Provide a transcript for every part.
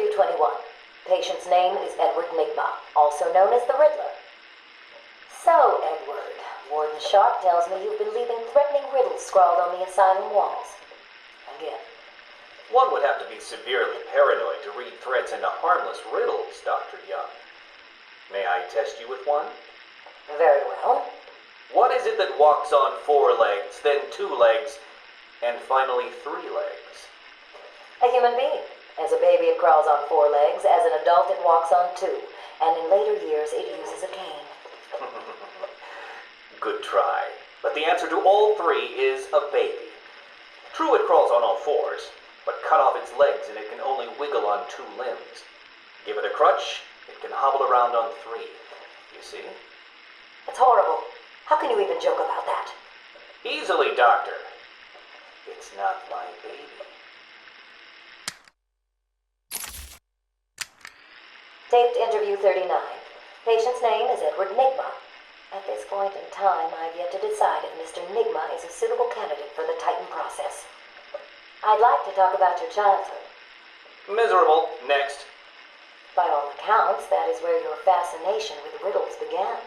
interview 21. Patient's name is Edward Nigma, also known as the Riddler. So, Edward, Warden Sharp tells me you've been leaving threatening riddles scrawled on the asylum walls. Again. One would have to be severely paranoid to read threats into harmless riddles, Dr. Young. May I test you with one? Very well. What is it that walks on 4 legs, then 2 legs, and finally 3 legs? A human being. As a baby, it crawls on 4 legs. As an adult, it walks on 2. And in later years, it uses a cane. Good try. But the answer to all 3 is a baby. True, it crawls on all 4s, but cut off its legs and it can only wiggle on 2 limbs. Give it a crutch, it can hobble around on 3. You see? It's horrible. How can you even joke about that? Easily, Doctor. It's not my baby. Taped interview 39. Patient's name is Edward Nigma. At this point in time, I've yet to decide if Mr. Nigma is a suitable candidate for the Titan process. I'd like to talk about your childhood. Miserable. Next. By all accounts, that is where your fascination with riddles began.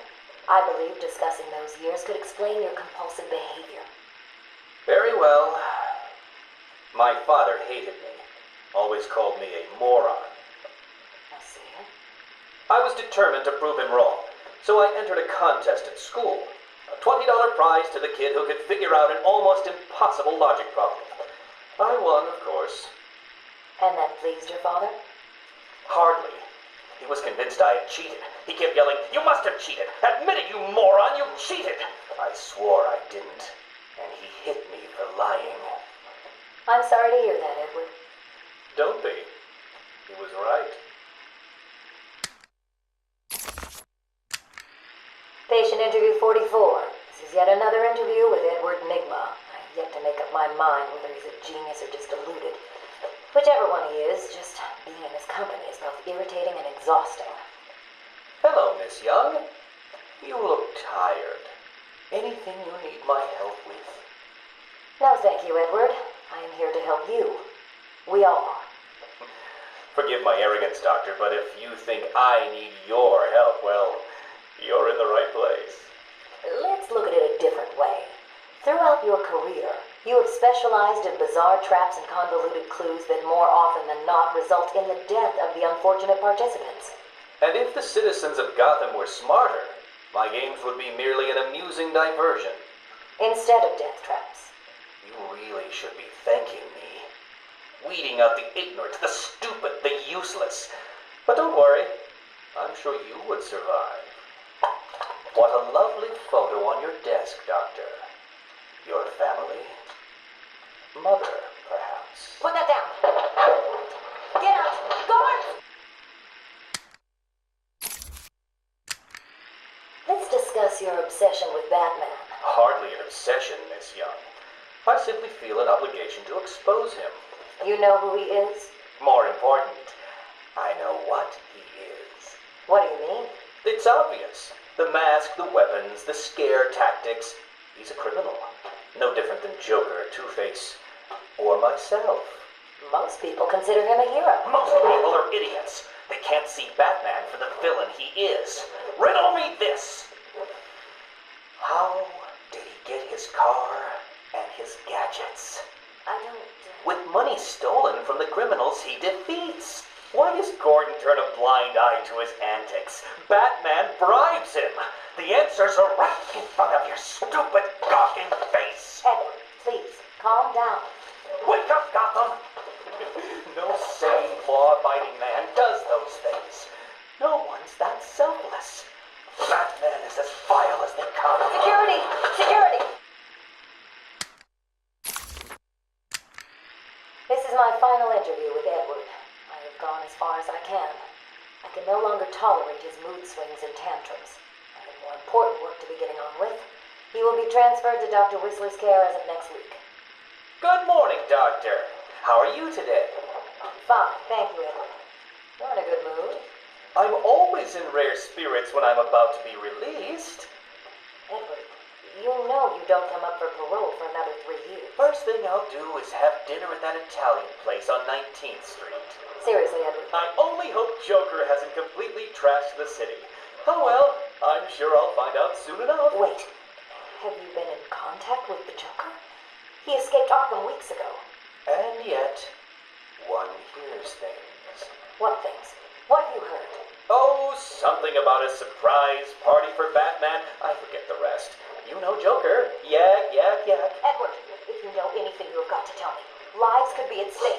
I believe discussing those years could explain your compulsive behavior. Very well. My father hated me. Always called me a moron. I see. I was determined to prove him wrong, so I entered a contest at school. A $20 prize to the kid who could figure out an almost impossible logic problem. I won, of course. And that pleased your father? Hardly. He was convinced I had cheated. He kept yelling, "You must have cheated! Admit it, you moron! You cheated!" I swore I didn't, and he hit me for lying. I'm sorry to hear that, Edward. Don't be. He was right. Patient interview 44. This is yet another interview with Edward Nigma. I've yet to make up my mind whether he's a genius or just deluded. Whichever one he is, just being in his company is both irritating and exhausting. Hello, Miss Young. You look tired. Anything you need my help with? No, thank you, Edward. I am here to help you. We all are. Forgive my arrogance, Doctor, but if you think I need your help, well, you're in the right place. Let's look at it a different way. Throughout your career, you have specialized in bizarre traps and convoluted clues that more often than not result in the death of the unfortunate participants. And if the citizens of Gotham were smarter, my games would be merely an amusing diversion. Instead of death traps. You really should be thanking me. Weeding out the ignorant, the stupid, the useless. But don't worry, I'm sure you would survive. What a lovely photo on your desk, Doctor. Your family? Mother, perhaps. Put that down. Get out. Go on. Let's discuss your obsession with Batman. Hardly an obsession, Miss Young. I simply feel an obligation to expose him. You know who he is? More important, I know what he is. What do you mean? It's obvious. The mask, the weapons, the scare tactics. He's a criminal. No different than Joker, Two-Face, or myself. Most people consider him a hero. Most people are idiots. They can't see Batman for the villain he is. Riddle me this. How did he get his car and his gadgets? I don't... With money stolen from the criminals he defeats. Why does Gordon turn a blind eye to his antics? Batman bribes him. The answers are right in front of your stupid, gawking face. Edward, please, calm down. Wake up, Gotham! No sane, law-abiding man does those things. No one's that selfless. Batman is as vile as they come. Security! Security! This is my final interview with Edward. I have gone as far as I can. I can no longer tolerate his mood swings and tantrums. I have more important work to be getting on with. He will be transferred to Dr. Whistler's care as of next week. Good morning, Doctor. How are you today? Fine, thank you, Edward. You're in a good mood. I'm always in rare spirits when I'm about to be released. Edward, You know you don't come up for parole for another 3 years. First thing I'll do is have dinner at that Italian place on 19th Street. Seriously, Edward. I only hope Joker hasn't completely trashed the city. Oh well, I'm sure I'll find out soon enough. Wait. Have you been in contact with the Joker? He escaped Arkham weeks ago. And yet, one hears things. What things? What have you heard? Oh, something about a surprise party for Batman. I forget the rest. You know Joker. Yak, yak, yak. Edward, if you know anything, you've got to tell me. Lives could be at stake.